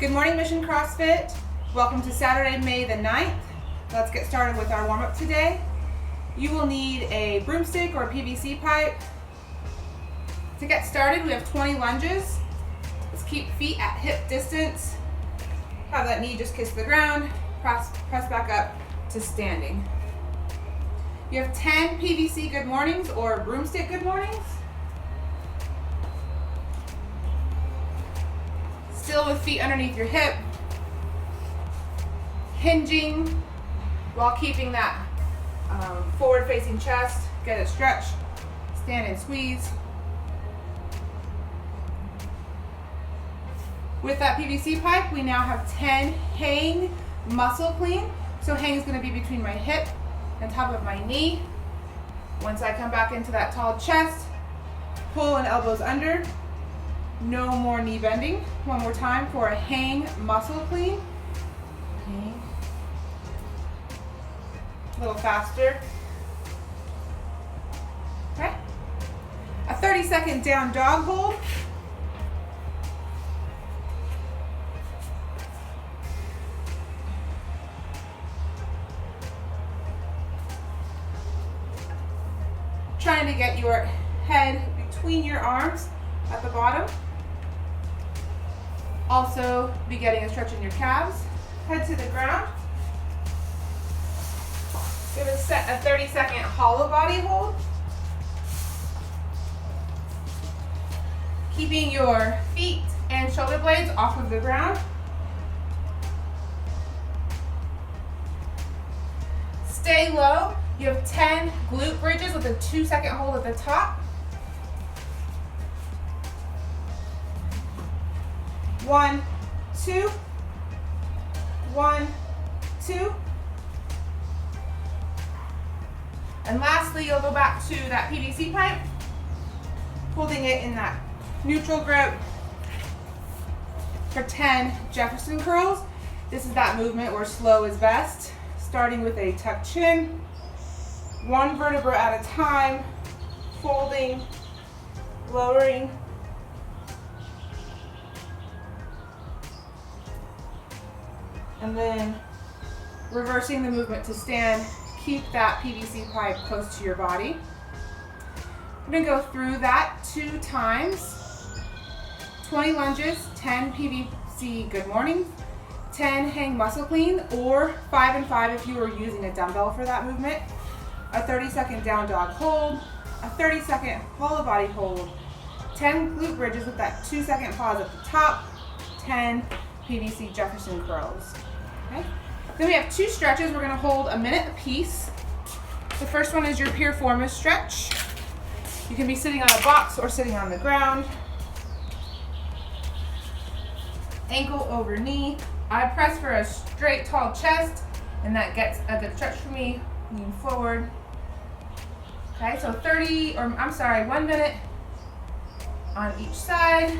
Good morning, Mission CrossFit. Welcome to Saturday, May the 9th. Let's get started with our warm-up today. You will need a broomstick or a PVC pipe. To get started, we have 20 lunges. Let's keep feet at hip distance. Have that knee just kiss the ground. Press back up to standing. You have 10 PVC good mornings or broomstick good mornings. Still with feet underneath your hip. Hinging while keeping that forward facing chest. Get a stretch. Stand and squeeze. With that PVC pipe, we now have 10 hang muscle clean. So hang is going to be between my hip and top of my knee. Once I come back into that tall chest, pull and elbows under. No more knee bending. One more time for a hang muscle clean. Hang. A little faster. Okay. A 30-second down dog hold. Trying to get your head between your arms at the bottom. Also be getting a stretch in your calves. Head to the ground. Give a 30-second hollow body hold. Keeping your feet and shoulder blades off of the ground. Stay low. You have 10 glute bridges with a 2-second hold at the top. 1, 2. 1, 2. And lastly, you'll go back to that PVC pipe, holding it in that neutral grip for 10 Jefferson curls. This is that movement where slow is best, starting with a tucked chin. One vertebra at a time, folding, lowering. And then reversing the movement to stand. Keep that PVC pipe close to your body. We're gonna go through that 2 times. 20 lunges, 10 PVC good morning, 10 hang muscle clean, or 5 and 5 if you were using a dumbbell for that movement. A 30-second down dog hold, a 30-second hollow body hold, 10 glute bridges with that 2-second pause at the top, 10 PVC Jefferson curls. Okay. Then we have 2 stretches. We're going to hold a minute apiece. The first one is your piriformis stretch. You can be sitting on a box or sitting on the ground. Ankle over knee. I press for a straight, tall chest, and that gets a good stretch for me. Lean forward. Okay, so 1 minute on each side.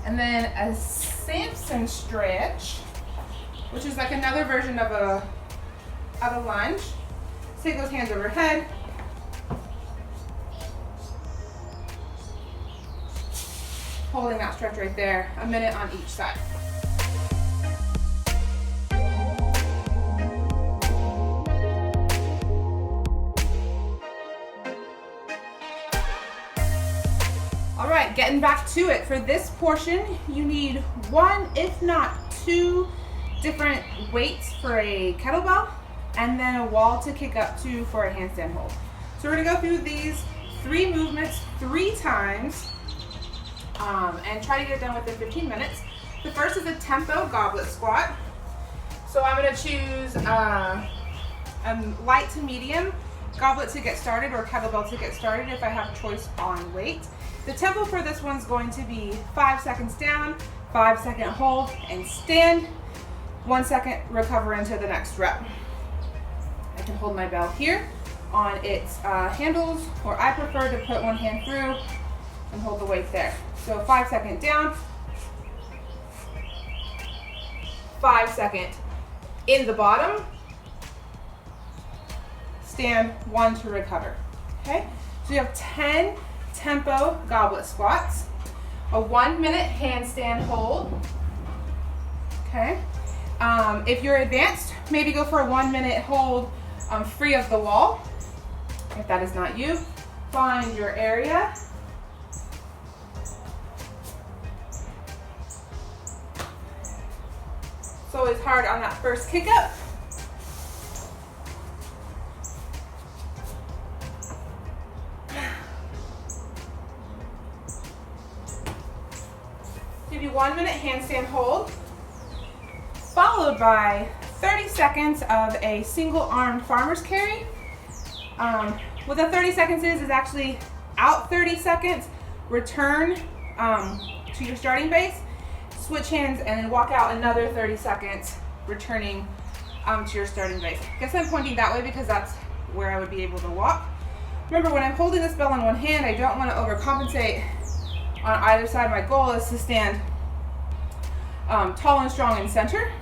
And then a Samson stretch, which is like another version of a lunge. Take those hands overhead. Holding that stretch right there, a minute on each side. All right, getting back to it. For this portion, you need 1, if not 2, different weights for a kettlebell, and then a wall to kick up to for a handstand hold. So we're gonna go through these 3 movements 3 times and try to get it done within 15 minutes. The first is a tempo goblet squat. So I'm gonna choose a light to medium goblet to get started or kettlebell to get started if I have choice on weight. The tempo for this one's going to be 5 seconds down, 5-second hold and stand. 1 second, recover into the next rep. I can hold my bell here on its handles, or I prefer to put one hand through and hold the weight there. So 5-second down, 5-second in the bottom, stand, 1 to recover. Okay, so you have 10 tempo goblet squats, a 1 minute handstand hold, Okay. If you're advanced, maybe go for a 1 minute hold free of the wall. If that is not you, find your area. So it's hard on that first kick up. Give you 1 minute handstand hold, followed by 30 seconds of a single armed farmer's carry. What the 30 seconds is actually out 30 seconds, return to your starting base, switch hands, and then walk out another 30 seconds, returning to your starting base. I guess I'm pointing that way because that's where I would be able to walk. Remember, when I'm holding this bell in one hand, I don't want to overcompensate on either side. My goal is to stand tall and strong in center.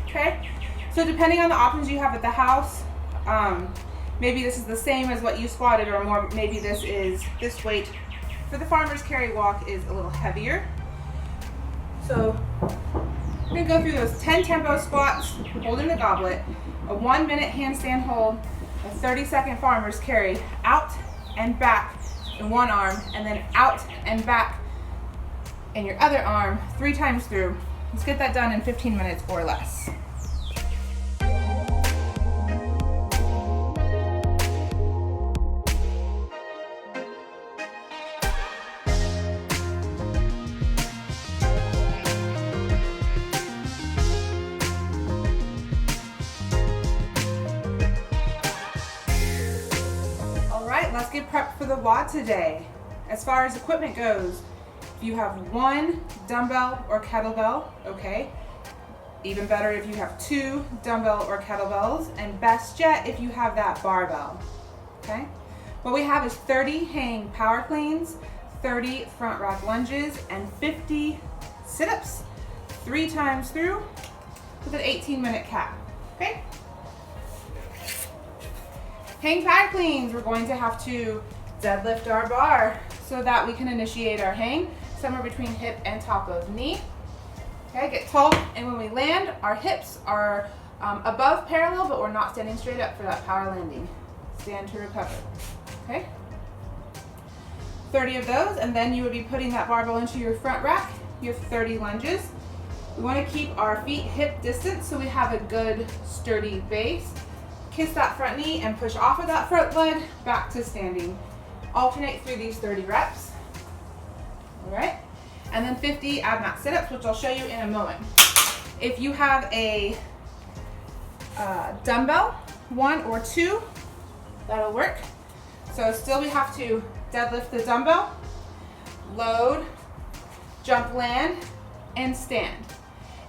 Okay, so depending on the options you have at the house, maybe this is the same as what you squatted, or more, maybe this weight for the farmer's carry walk is a little heavier. So we're gonna go through those 10 tempo squats, holding the goblet, a 1 minute handstand hold, a 30-second farmer's carry, out and back in one arm, and then out and back in your other arm 3 times through. Let's get that done in 15 minutes or less. Let's get prepped for the WOD today. As far as equipment goes, if you have 1 dumbbell or kettlebell, okay. Even better if you have 2 dumbbell or kettlebells, and best yet if you have that barbell, okay. What we have is 30 hang power cleans, 30 front rack lunges, and 50 sit-ups 3 times through with an 18-minute cap, okay. Hang power cleans, we're going to have to deadlift our bar so that we can initiate our hang somewhere between hip and top of knee. Okay, get tall, and when we land, our hips are above parallel, but we're not standing straight up for that power landing. Stand to recover, okay? 30 of those, and then you would be putting that barbell into your front rack. You have 30 lunges. We want to keep our feet hip distance so we have a good sturdy base. Kiss that front knee and push off of that front leg back to standing. Alternate through these 30 reps. All right, and then 50 ab mat sit-ups, which I'll show you in a moment. If you have a dumbbell, 1 or 2, that'll work. So still we have to deadlift the dumbbell, load, jump land, and stand.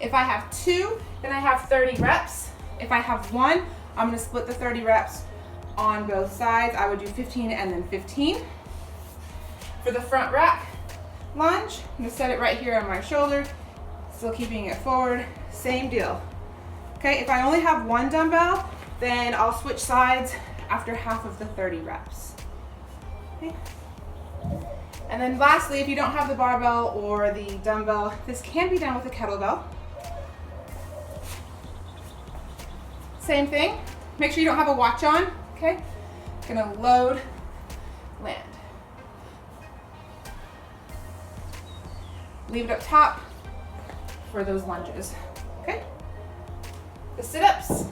If I have 2, then I have 30 reps. If I have 1, I'm gonna split the 30 reps on both sides. I would do 15 and then 15. For the front rack lunge, I'm gonna set it right here on my shoulder, still keeping it forward, same deal. Okay, if I only have 1 dumbbell, then I'll switch sides after half of the 30 reps. Okay. And then lastly, if you don't have the barbell or the dumbbell, this can be done with a kettlebell. Same thing, make sure you don't have a watch on, okay? Gonna load, land. Leave it up top for those lunges, okay? The sit-ups.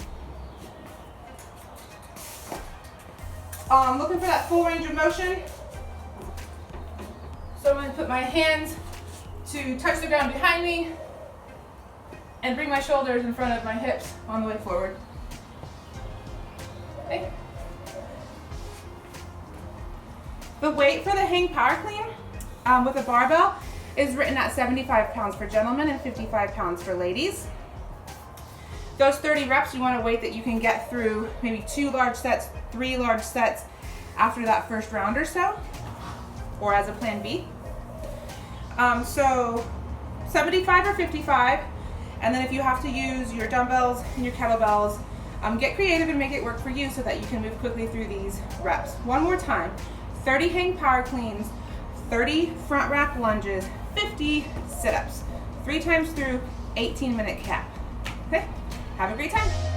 Looking for that full range of motion. So I'm gonna put my hands to touch the ground behind me and bring my shoulders in front of my hips on the way forward. Okay. The weight for the hang power clean with a barbell is written at 75 pounds for gentlemen and 55 pounds for ladies. Those 30 reps, you want a weight that you can get through maybe 2 large sets, 3 large sets after that first round or so, or as a plan B. So 75 or 55, and then if you have to use your dumbbells and your kettlebells, get creative and make it work for you so that you can move quickly through these reps. One more time, 30 hang power cleans, 30 front rack lunges, 50 sit-ups, 3 times through, 18-minute cap. Okay, have a great time.